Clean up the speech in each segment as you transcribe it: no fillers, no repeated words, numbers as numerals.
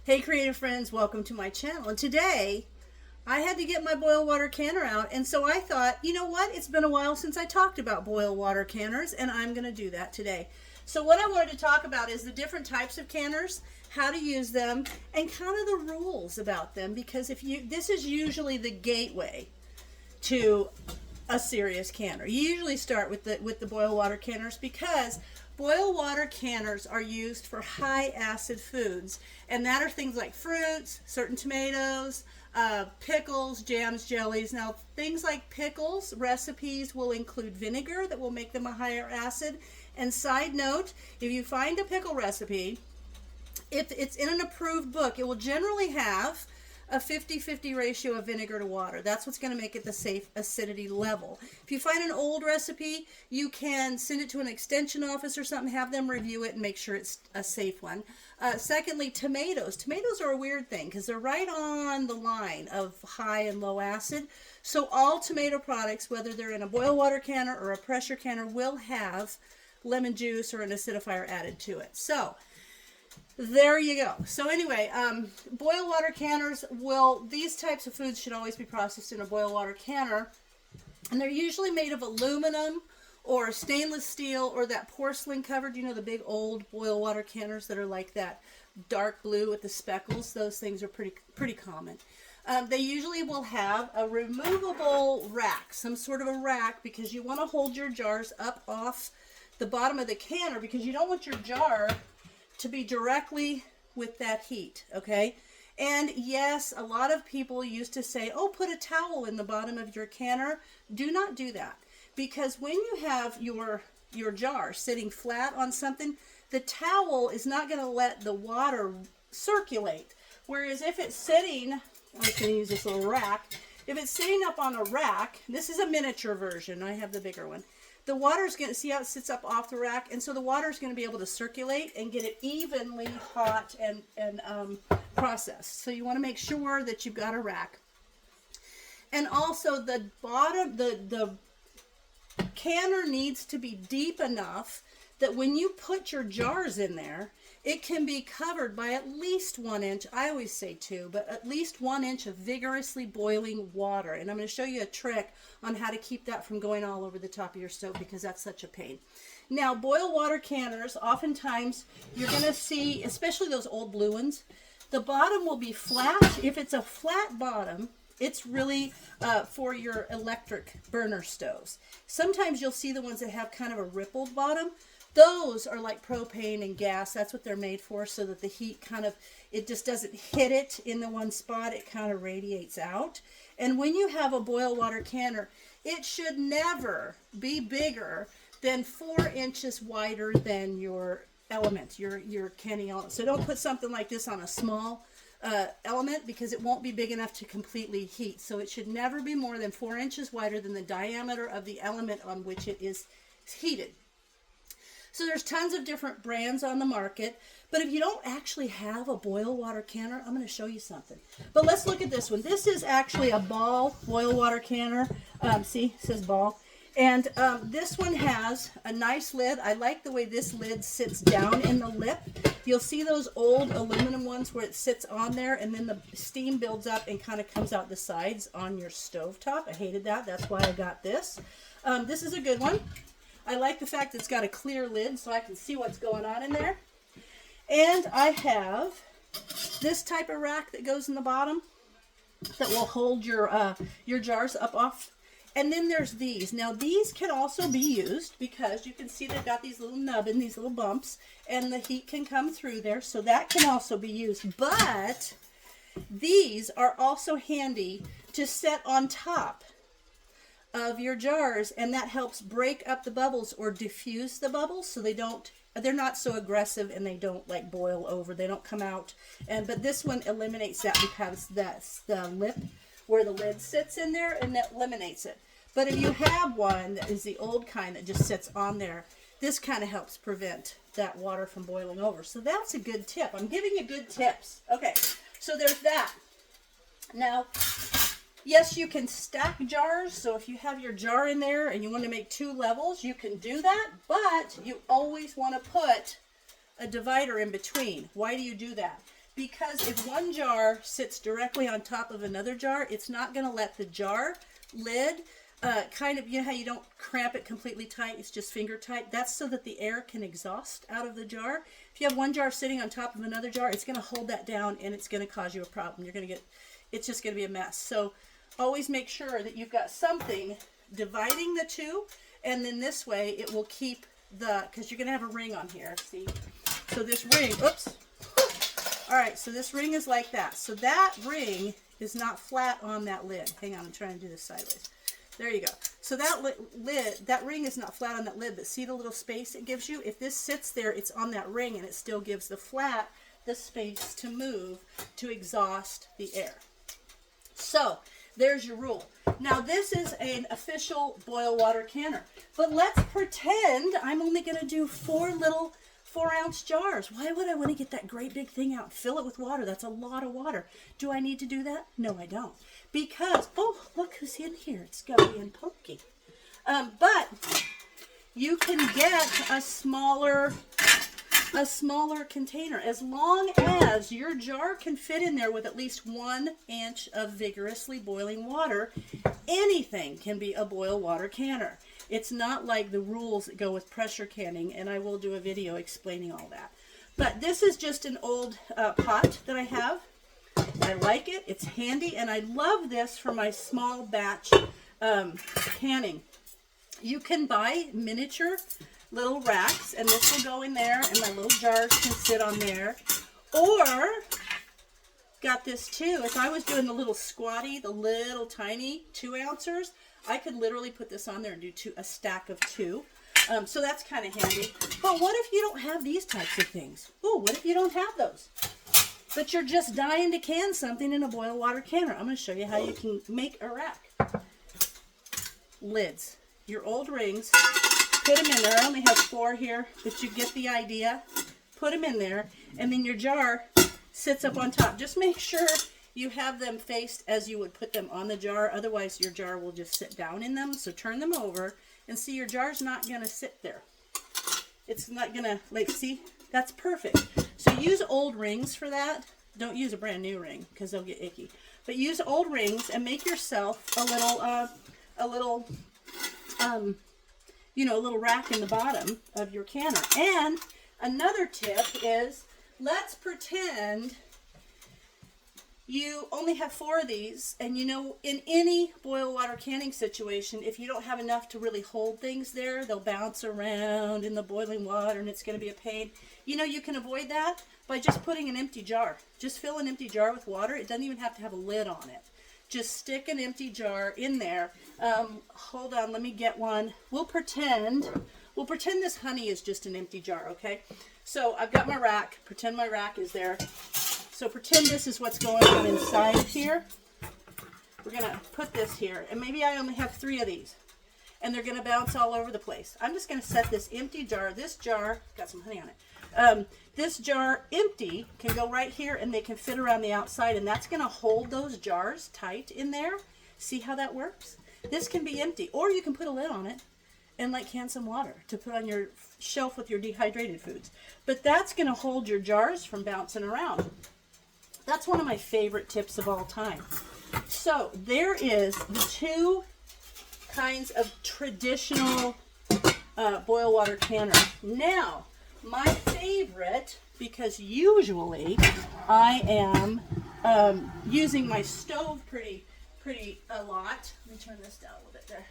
Hey creative friends, welcome to my channel. And today I had to get my boil water canner out, and so I thought, you know what, it's been a while since I talked about boil water canners, and I'm going to do that today. So what I wanted to talk about is the different types of canners, how to use them, and kind of the rules about them, because this is usually the gateway to a serious canner. You usually start with the boil water canners because boil water canners are used for high acid foods, and that are things like fruits, certain tomatoes, pickles, jams, jellies. Now, things like pickles recipes will include vinegar that will make them a higher acid. And side note, if you find a pickle recipe, if it's in an approved book, it will generally have a 50-50 ratio of vinegar to water. That's what's going to make it the safe acidity level. If you find an old recipe, you can send it to an extension office or something, have them review it and make sure it's a safe one. Secondly, tomatoes. Tomatoes are a weird thing because they're right on the line of high and low acid. So all tomato products, whether they're in a boil water canner or a pressure canner, will have lemon juice or an acidifier added to it. So there you go. So anyway, boil water canners these types of foods should always be processed in a boil water canner. And they're usually made of aluminum or stainless steel or that porcelain covered, you know, the big old boil water canners that are like that dark blue with the speckles. Those things are pretty common. They usually will have a removable rack, some sort of a rack, because you want to hold your jars up off the bottom of the canner because you don't want your jar to be directly with that heat, okay? And yes, a lot of people used to say, oh, put a towel in the bottom of your canner. Do not do that, because when you have your jar sitting flat on something, the towel is not going to let the water circulate. Whereas if it's sitting, I'm just going to use this little rack. If it's sitting up on a rack, this is a miniature version. I have the bigger one. The water's going to, see how it sits up off the rack? And so the water's going to be able to circulate and get it evenly hot and processed. So you want to make sure that you've got a rack. And also the bottom, the canner needs to be deep enough that when you put your jars in there, it can be covered by at least 1 inch. I always say 2, but at least 1 inch of vigorously boiling water. And I'm going to show you a trick on how to keep that from going all over the top of your stove because that's such a pain. Now, boil water canners, oftentimes you're going to see, especially those old blue ones, the bottom will be flat. If it's a flat bottom, it's really for your electric burner stoves. Sometimes you'll see the ones that have kind of a rippled bottom. Those are like propane and gas. That's what they're made for, so that the heat it just doesn't hit it in the one spot. It kind of radiates out. And when you have a boil water canner, it should never be bigger than 4 inches wider than your element, your canning element. So don't put something like this on a small element because it won't be big enough to completely heat. So it should never be more than 4 inches wider than the diameter of the element on which it is heated. So there's tons of different brands on the market, but if you don't actually have a boil water canner, I'm going to show you something. But let's look at this one. This is actually a Ball boil water canner. See, it says Ball. And this one has a nice lid. I like the way this lid sits down in the lip. You'll see those old aluminum ones where it sits on there and then the steam builds up and kind of comes out the sides on your stovetop. I hated that. That's why I got this. This is a good one. I like the fact that it's got a clear lid so I can see what's going on in there. And I have this type of rack that goes in the bottom that will hold your jars up off. And then there's these. Now these can also be used because you can see they've got these little nubbin, these little bumps, and the heat can come through there. So that can also be used. But these are also handy to set on top of your jars, and that helps break up the bubbles or diffuse the bubbles so they're not so aggressive and they don't like boil over, they don't come out. But this one eliminates that because that's the lip where the lid sits in there, and that eliminates it. But if you have one that is the old kind that just sits on there, this kind of helps prevent that water from boiling over. So that's a good tip. I'm giving you good tips. Okay, so there's that. Now, yes, you can stack jars, so if you have your jar in there and you want to make 2 levels, you can do that, but you always want to put a divider in between. Why do you do that? because if one jar sits directly on top of another jar, it's not going to let the jar lid kind of, you know how you don't cramp it completely tight, it's just finger tight? That's so that the air can exhaust out of the jar. If you have one jar sitting on top of another jar, it's going to hold that down and it's going to cause you a problem. You're going to get, it's just going to be a mess. So always make sure that you've got something dividing the two, and then this way it will keep the, because you're going to have a ring on here, see? So this ring, oops. All right, so this ring is like that. So that ring is not flat on that lid. Hang on, I'm trying to do this sideways. There you go. So that lid, that ring is not flat on that lid, but see the little space it gives you? If this sits there, it's on that ring, and it still gives the flat the space to move to exhaust the air. So there's your rule. Now this is an official boil water canner, but let's pretend I'm only going to do 4 little 4-ounce jars. Why would I want to get that great big thing out and fill it with water? That's a lot of water. Do I need to do that? No, I don't. Because, oh, look who's in here. It's Gubby and Pokey. But you can get a smaller container, as long as your jar can fit in there with at least 1 inch of vigorously boiling water. Anything can be a boil water canner. It's not like the rules that go with pressure canning, and I will do a video explaining all that. But this is just an old pot that I have. I like it, it's handy, and I love this for my small batch canning. You can buy miniature little racks, and this will go in there, and my little jars can sit on there. Or, got this too, if I was doing the little squatty, the little tiny 2-ouncers, I could literally put this on there and do a stack of 2. So that's kind of handy. But what if you don't have these types of things? Oh, what if you don't have those? But you're just dying to can something in a boil water canner. I'm going to show you how you can make a rack. Lids. Your old rings, put them in there. I only have 4 here, but you get the idea. Put them in there, and then your jar sits up on top. Just make sure you have them faced as you would put them on the jar. Otherwise, your jar will just sit down in them. So turn them over, and see, your jar's not going to sit there. It's not going to, like, see? That's perfect. So use old rings for that. Don't use a brand new ring because they'll get icky. But use old rings and make yourself a little rack in the bottom of your canner. And another tip is, let's pretend you only have 4 of these, and you know, in any boil water canning situation, if you don't have enough to really hold things there, they'll bounce around in the boiling water and it's going to be a pain. You know, you can avoid that by just putting an empty jar. Just fill an empty jar with water. It doesn't even have to have a lid on it. Just stick an empty jar in there. Hold on, let me get one. We'll pretend this honey is just an empty jar, okay? So I've got my rack. Pretend my rack is there. So pretend this is what's going on inside of here. We're going to put this here, and maybe I only have 3 of these, and they're going to bounce all over the place. I'm just going to set this empty jar. This jar, got some honey on it. This jar empty can go right here, and they can fit around the outside, and that's going to hold those jars tight in there. See how that works? This can be empty, or you can put a lid on it and like can some water to put on your shelf with your dehydrated foods. But that's going to hold your jars from bouncing around. That's one of my favorite tips of all time. So there is the 2 kinds of traditional boil water canner. Now, my favorite, because usually I am using my stove pretty a lot. Let me turn this down a little bit there.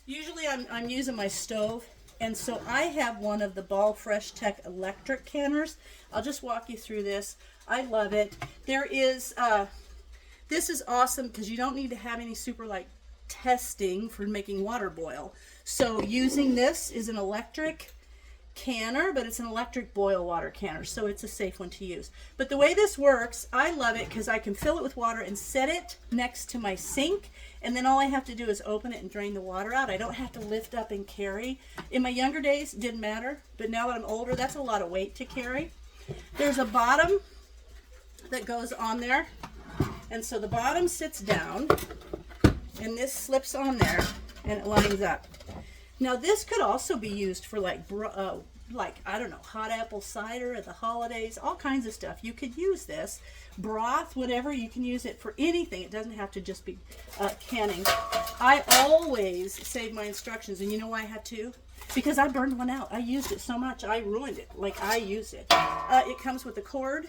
Usually I'm using my stove, and so I have one of the Ball Fresh Tech electric canners. I'll just walk you through this. I love it. There is, this is awesome because you don't need to have any super like testing for making water boil. So using this is an electric canner, but it's an electric boil water canner, so it's a safe one to use. But the way this works, I love it because I can fill it with water and set it next to my sink, and then all I have to do is open it and drain the water out. I don't have to lift up and carry. In my younger days, it didn't matter, but now that I'm older, that's a lot of weight to carry. There's a bottom that goes on there, and so the bottom sits down, and this slips on there, and it lines up. Now this could also be used for like like, I don't know, hot apple cider at the holidays, all kinds of stuff. You could use this. Broth, whatever, you can use it for anything. It doesn't have to just be canning. I always save my instructions, and you know why I had to? Because I burned one out. I used it so much, I ruined it. Like, I used it. It comes with a cord,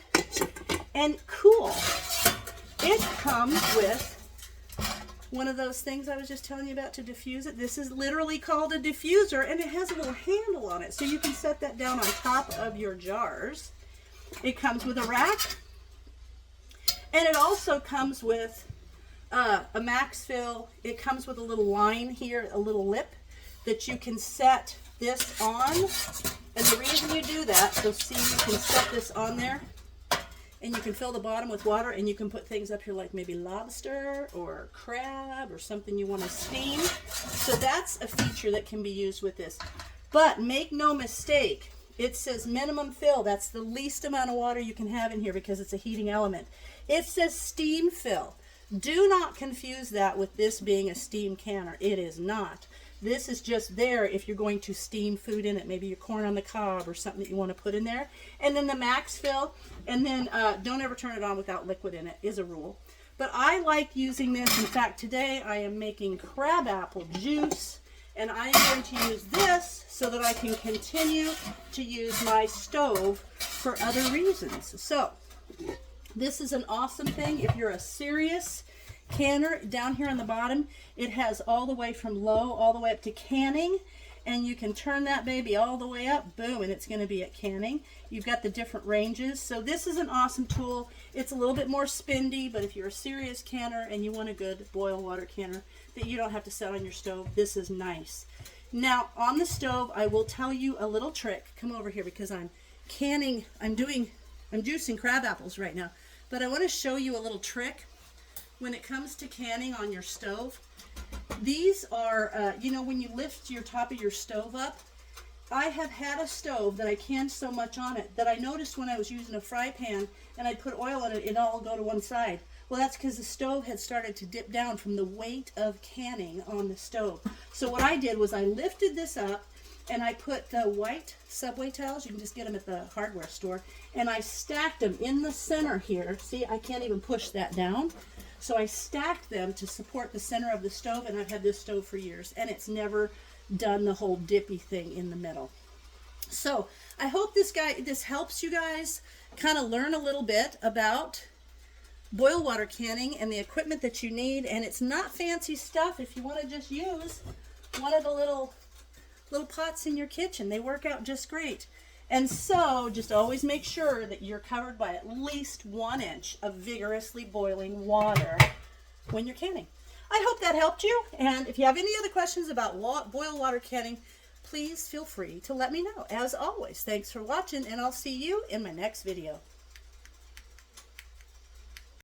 and cool. It comes with one of those things I was just telling you about to diffuse it. This is literally called a diffuser, and it has a little handle on it, so you can set that down on top of your jars. It comes with a rack, and it also comes with a max fill. It comes with a little line here, a little lip that you can set this on. And the reason you do that, so see, you can set this on there, and you can fill the bottom with water, and you can put things up here like maybe lobster or crab or something you want to steam. So that's a feature that can be used with this. But make no mistake, it says minimum fill. That's the least amount of water you can have in here because it's a heating element. It says steam fill. Do not confuse that with this being a steam canner. It is not. This is just there if you're going to steam food in it, maybe your corn on the cob or something that you want to put in there. And then the max fill, and then don't ever turn it on without liquid in it, is a rule. But I like using this. In fact, today I am making crab apple juice, and I am going to use this so that I can continue to use my stove for other reasons. So this is an awesome thing if you're a serious canner. Down here on the bottom, it has all the way from low all the way up to canning, and you can turn that baby all the way up, boom, and it's going to be at canning. You've got the different ranges. So this is an awesome tool. It's a little bit more spendy, but if you're a serious canner and you want a good boil water canner that you don't have to set on your stove, this is nice. Now on the stove, I will tell you a little trick. Come over here because I'm juicing crab apples right now, but I want to show you a little trick when it comes to canning on your stove. These are, you know, when you lift your top of your stove up, I have had a stove that I canned so much on it that I noticed when I was using a fry pan and I'd put oil in it, it'd all go to one side. Well, that's because the stove had started to dip down from the weight of canning on the stove. So what I did was I lifted this up and I put the white Subway towels, you can just get them at the hardware store, and I stacked them in the center here. See, I can't even push that down. So I stacked them to support the center of the stove, and I've had this stove for years, and it's never done the whole dippy thing in the middle. So I hope this helps you guys kind of learn a little bit about boil water canning and the equipment that you need. And it's not fancy stuff if you want to just use one of the little pots in your kitchen. They work out just great. And so just always make sure that you're covered by at least 1 inch of vigorously boiling water when you're canning. I hope that helped you. And if you have any other questions about boil water canning, please feel free to let me know. As always, thanks for watching, and I'll see you in my next video.